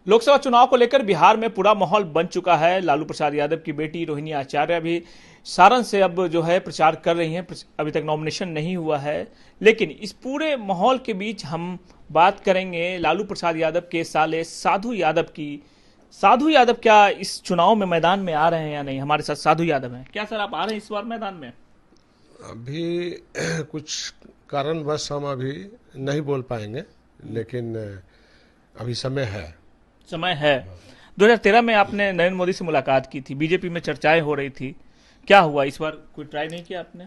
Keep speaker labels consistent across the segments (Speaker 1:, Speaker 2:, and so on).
Speaker 1: लोकसभा चुनाव को लेकर बिहार में पूरा माहौल बन चुका है। लालू प्रसाद यादव की बेटी रोहिणी आचार्य भी सारण से अब जो है प्रचार कर रही हैं। अभी तक नॉमिनेशन नहीं हुआ है, लेकिन इस पूरे माहौल के बीच हम बात करेंगे लालू प्रसाद यादव के साले साधु यादव की। साधु यादव क्या इस चुनाव में मैदान में आ रहे हैं या नहीं? हमारे साथ साधु यादव हैं। क्या सर आप आ रहे हैं इस बार मैदान में?
Speaker 2: अभी कुछ कारणवश हम अभी नहीं बोल पाएंगे, लेकिन अभी समय
Speaker 1: है। 2013 में आपने नरेंद्र मोदी से मुलाकात की थी, बीजेपी में चर्चाएं हो रही थी, क्या हुआ इस बार? कोई ट्राई नहीं किया आपने?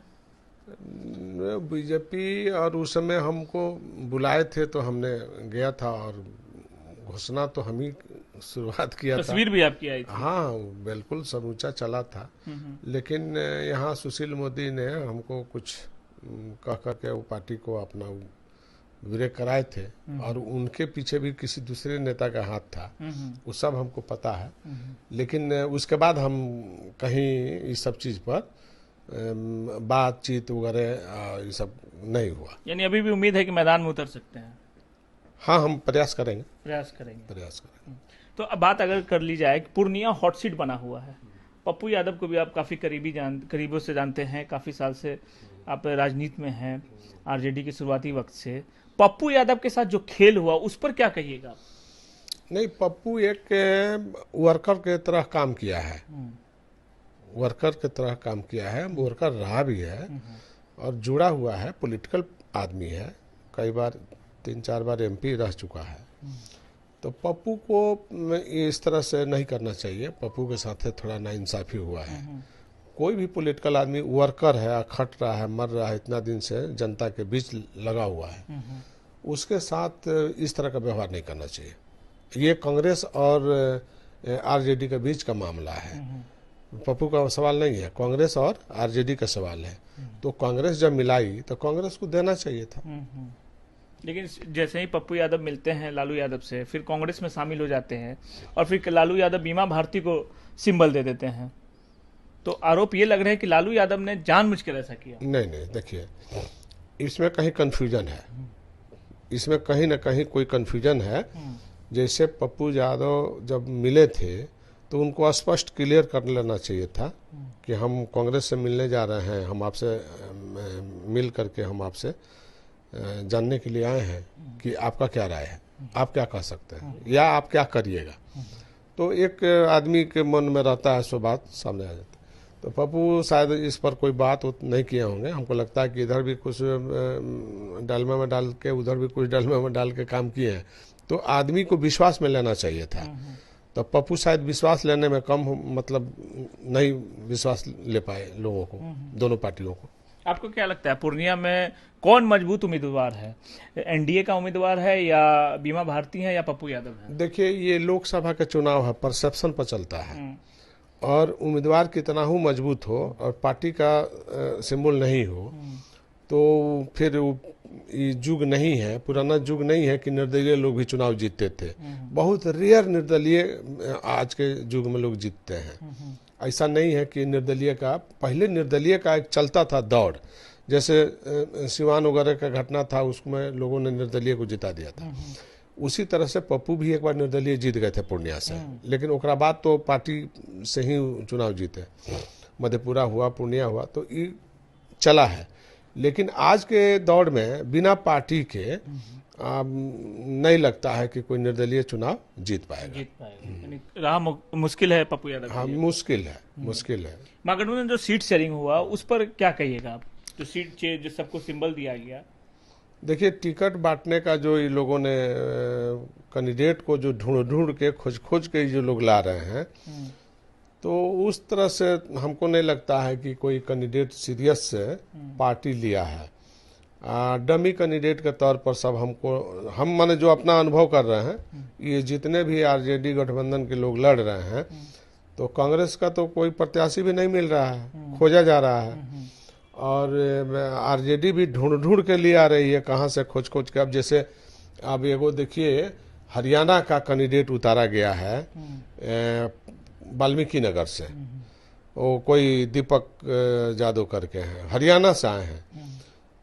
Speaker 2: बीजेपी, और उस समय हमको बुलाए थे तो हमने गया था और घोषणा तो हम ही शुरुआत किया था।
Speaker 1: तस्वीर भी आपकी आई थी।
Speaker 2: हाँ, बिल्कुल समूचा चला था। लेकिन यहाँ सुशील मोदी ने हमको कुछ कह करके वो पार्टी को अपना विलय कराए थे, और उनके पीछे भी किसी दूसरे नेता का हाथ था, वो सब हमको पता है। लेकिन उसके बाद हम कहीं इस सब चीज पर बातचीत वगैरह ये सब नहीं हुआ।
Speaker 1: यानी अभी भी उम्मीद है कि मैदान में उतर सकते हैं?
Speaker 2: हाँ, हम प्रयास करेंगे।
Speaker 1: तो अब बात अगर कर ली जाए कि पूर्णिया हॉट सीट बना हुआ है, पप्पू यादव को भी आप काफी करीबों से जानते हैं, काफी साल से आप राजनीति में हैं, आरजेडी के शुरुआती वक्त से। पप्पू यादव के साथ जो खेल हुआ उस पर क्या कहिएगा आप?
Speaker 2: नहीं, पप्पू एक वर्कर के तरह काम किया है, वर्कर रहा भी है और जुड़ा हुआ है, पॉलिटिकल आदमी है, कई बार 3-4 बार एमपी रह चुका है। तो पप्पू को इस तरह से नहीं करना चाहिए। पप्पू के साथ थोड़ा नाइंसाफी हुआ है। कोई भी पॉलिटिकल आदमी वर्कर है, खट रहा है, मर रहा है, इतना दिन से जनता के बीच लगा हुआ है, उसके साथ इस तरह का व्यवहार नहीं करना चाहिए। ये कांग्रेस और आरजेडी के बीच का मामला है, पप्पू का सवाल नहीं है, कांग्रेस और आरजेडी का सवाल है। तो कांग्रेस जब मिलाई तो कांग्रेस को देना चाहिए था।
Speaker 1: लेकिन जैसे ही पप्पू यादव मिलते हैं लालू यादव से, फिर कांग्रेस में शामिल हो जाते हैं और फिर लालू यादव बीमा भारती को सिंबल दे देते हैं। तो आरोप ये लग रहा है कि लालू यादव ने जानबूझकर ऐसा किया।
Speaker 2: नहीं, देखिए, इसमें कहीं कंफ्यूजन है, इसमें कहीं ना कहीं कोई कंफ्यूजन है। जैसे पप्पू यादव जब मिले थे तो उनको स्पष्ट क्लियर कर लेना चाहिए था कि हम कांग्रेस से मिलने जा रहे हैं, हम आपसे मिल करके हम आपसे जानने के लिए आए हैं कि आपका क्या राय है, आप क्या कह सकते हैं या आप क्या करिएगा। तो एक आदमी के मन में रहता है, सो बात सामने आ जाती है। तो पप्पू शायद इस पर कोई बात नहीं किए होंगे। हमको लगता है कि इधर भी कुछ डालमे में डाल के, उधर भी कुछ डालमे में डाल के काम किए हैं। तो आदमी को विश्वास में लेना चाहिए था। तो पप्पू शायद विश्वास लेने में कम मतलब नहीं विश्वास ले पाए लोगों को, दोनों पार्टियों को।
Speaker 1: आपको क्या लगता है पूर्णिया में कौन मजबूत उम्मीदवार है? एनडीए का उम्मीदवार है या बीमा भारती है या पप्पू यादव है?
Speaker 2: देखिए, ये लोकसभा का चुनाव है, परसेप्शन पर चलता है, और उम्मीदवार कितना हो मजबूत हो और पार्टी का सिंबल नहीं हो तो फिर ये युग नहीं है, पुराना युग नहीं है कि निर्दलीय लोग भी चुनाव जीतते थे। बहुत रेयर निर्दलीय आज के युग में लोग जीतते हैं। ऐसा नहीं है कि निर्दलीय का, पहले निर्दलीय का एक चलता था दौड़, जैसे सिवान वगैरह का घटना था, उसमें लोगों ने निर्दलीय को जिता दिया था। उसी तरह से पप्पू भी एक बार निर्दलीय जीत गए थे पूर्णिया से, लेकिन ओकरा बाद तो पार्टी से ही चुनाव जीते। मधेपुरा हुआ, पूर्णिया हुआ, तो ये चला है। लेकिन आज के दौर में बिना पार्टी के नहीं लगता है कि कोई निर्दलीय चुनाव जीत पाएगा।
Speaker 1: यानी राह मुश्किल है पप्पू यादव।
Speaker 2: हाँ, मुश्किल है।
Speaker 1: महागठबंधन जो सीट शेयरिंग हुआ उस पर क्या कहिएगा आप? जो सीट जो सबको सिंबल दिया गया,
Speaker 2: देखिए, टिकट बांटने का जो ये लोगों ने कैंडिडेट को जो ढूंढ के खोज के जो लोग ला रहे हैं, तो उस तरह से हमको नहीं लगता है कि कोई कैंडिडेट सीरियस से पार्टी लिया है। डमी कैंडिडेट के तौर पर सब हम माने जो अपना अनुभव कर रहे हैं, ये जितने भी आरजेडी गठबंधन के लोग लड़ रहे हैं, तो कांग्रेस का तो कोई प्रत्याशी भी नहीं मिल रहा है, खोजा जा रहा है। और आरजेडी भी ढूंढ के लिए आ रही है, कहाँ से खोज के। अब जैसे अब एगो देखिए, हरियाणा का कैंडिडेट उतारा गया है वाल्मीकि नगर से, वो कोई दीपक यादव करके हैं, हरियाणा से आए हैं।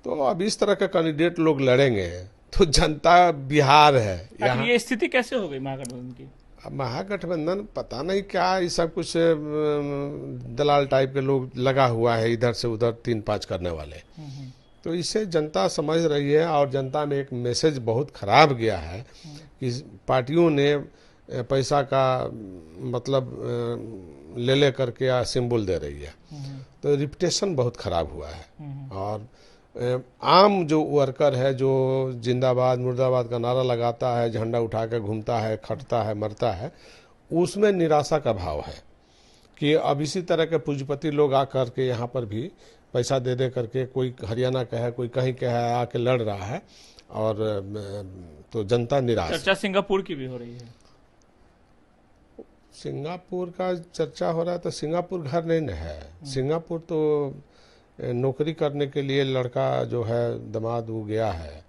Speaker 2: तो अब इस तरह के कैंडिडेट लोग लड़ेंगे तो जनता बिहार है
Speaker 1: आखिर ये स्थिति कैसे हो गई महागठबंधन की?
Speaker 2: अब महागठबंधन पता नहीं क्या ये सब कुछ दलाल टाइप के लोग लगा हुआ है, इधर से उधर 3-5 करने वाले। तो इसे जनता समझ रही है और जनता में एक मैसेज बहुत खराब गया है कि पार्टियों ने पैसा का मतलब ले करके सिंबल दे रही है, तो रिपुटेशन बहुत खराब हुआ है। और आम जो वर्कर है जो जिंदाबाद मुर्दाबाद का नारा लगाता है, झंडा उठा कर घूमता है, खटता है, मरता है, उसमें निराशा का भाव है कि अब इसी तरह के पूंजीपति लोग आकर के यहाँ पर भी पैसा दे दे करके, कोई हरियाणा का है, कोई कहीं का है, आके लड़ रहा है और तो जनता निराश।
Speaker 1: चर्चा सिंगापुर की भी हो रही है।
Speaker 2: सिंगापुर का चर्चा हो रहा है तो सिंगापुर घर नहीं न है। सिंगापुर तो नौकरी करने के लिए लड़का जो है दामाद वो गया है,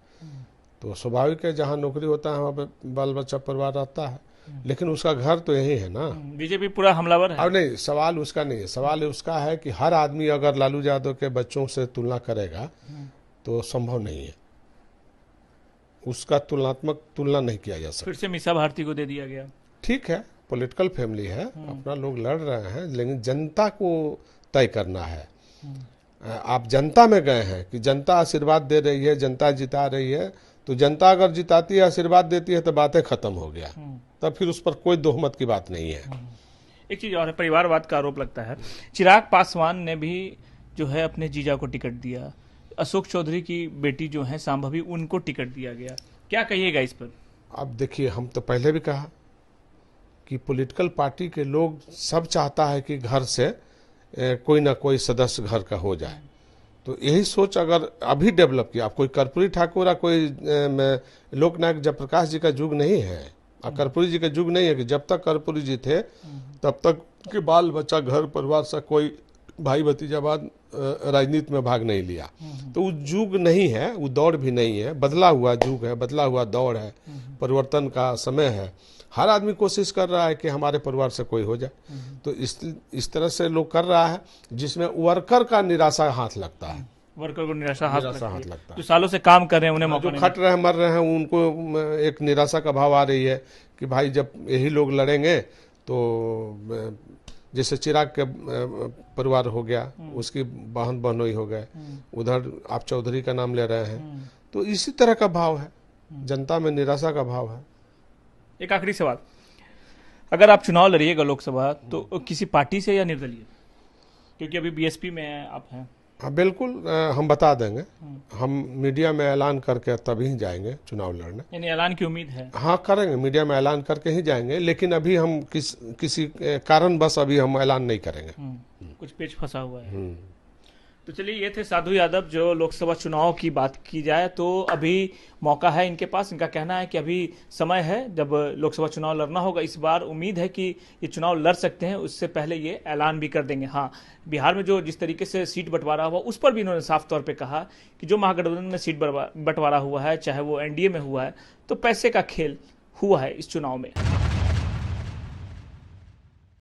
Speaker 2: तो स्वाभाविक है जहाँ नौकरी होता है वहाँ पे बाल बच्चा परिवार रहता है, लेकिन उसका घर तो यही है ना।
Speaker 1: बीजेपी पूरा हमलावर है।
Speaker 2: अब नहीं, सवाल उसका नहीं है, सवाल उसका है कि हर आदमी अगर लालू यादव के बच्चों से तुलना करेगा तो संभव नहीं है, उसका तुलनात्मक तुलना नहीं किया जा सकता।
Speaker 1: फिर से मीसा भारती को दे दिया गया।
Speaker 2: ठीक है, पॉलिटिकल फैमिली है, अपना लोग लड़ रहे हैं, लेकिन जनता को तय करना है। आप जनता में गए हैं कि जनता आशीर्वाद दे रही है, जनता जिता रही है, तो जनता अगर जिताती है, आशीर्वाद देती है तो बातें खत्म हो गया, तब फिर उस पर कोई दोहमत की बात नहीं है।
Speaker 1: एक चीज और है, परिवारवाद का आरोप लगता है। चिराग पासवान ने भी जो है अपने जीजा को टिकट दिया, अशोक चौधरी की बेटी जो है सांभवी, उनको टिकट दिया गया, क्या कहिएगा इस पर?
Speaker 2: अब देखिए, हम तो पहले भी कहा कि पॉलिटिकल पार्टी के लोग सब चाहता है कि घर से कोई ना कोई सदस्य घर का हो जाए, तो यही सोच अगर अभी डेवलप किया। अब कोई कर्पूरी ठाकुर या कोई लोकनायक जयप्रकाश जी का युग नहीं है, और कर्पूरी जी का युग नहीं है कि जब तक कर्पूरी जी थे तब तक के बाल बच्चा घर परिवार से कोई भाई भतीजावाद राजनीति में भाग नहीं लिया। तो वो युग नहीं है, वो दौड़ भी नहीं है, बदला हुआ युग है, बदला हुआ दौड़ है, परिवर्तन का समय है। हर आदमी कोशिश कर रहा है कि हमारे परिवार से कोई हो जाए, तो इस तरह से लोग कर रहा है, जिसमें वर्कर का निराशा हाथ लगता है।
Speaker 1: वर्कर को निराशा हाथ लगता है।
Speaker 2: लगता है।
Speaker 1: जो सालों से काम कर रहे हैं उन्हें मौका
Speaker 2: जो खट रहे हैं, मर रहे हैं, उनको एक निराशा का भाव आ रही है कि भाई जब यही लोग लड़ेंगे तो जैसे चिराग के परिवार हो गया, उसकी बहन बहनोई हो गए, उधर आप चौधरी का नाम ले रहे हैं, तो इसी तरह का भाव है, जनता में निराशा का भाव है।
Speaker 1: एक आखिरी सवाल, अगर आप चुनाव लड़िएगा लोकसभा तो किसी पार्टी से या निर्दलीय? क्योंकि अभी बीएसपी में आप हैं।
Speaker 2: हाँ बिल्कुल, हम बता देंगे, हम मीडिया में ऐलान करके तभी जाएंगे चुनाव लड़ने।
Speaker 1: यानी ऐलान की उम्मीद है?
Speaker 2: हाँ करेंगे, मीडिया में ऐलान करके ही जाएंगे, लेकिन अभी हम किसी कारण बस अभी हम ऐलान नहीं करेंगे।
Speaker 1: कुछ पेच फंसा हुआ है। तो चलिए, ये थे साधु यादव। जो लोकसभा चुनाव की बात की जाए तो अभी मौका है इनके पास। इनका कहना है कि अभी समय है जब लोकसभा चुनाव लड़ना होगा। इस बार उम्मीद है कि ये चुनाव लड़ सकते हैं, उससे पहले ये ऐलान भी कर देंगे। हाँ, बिहार में जो जिस तरीके से सीट बंटवारा हुआ उस पर भी इन्होंने साफ तौर पे कहा कि जो महागठबंधन में सीट बंटवारा हुआ है, चाहे वो एनडीए में हुआ है, तो पैसे का खेल हुआ है इस चुनाव में।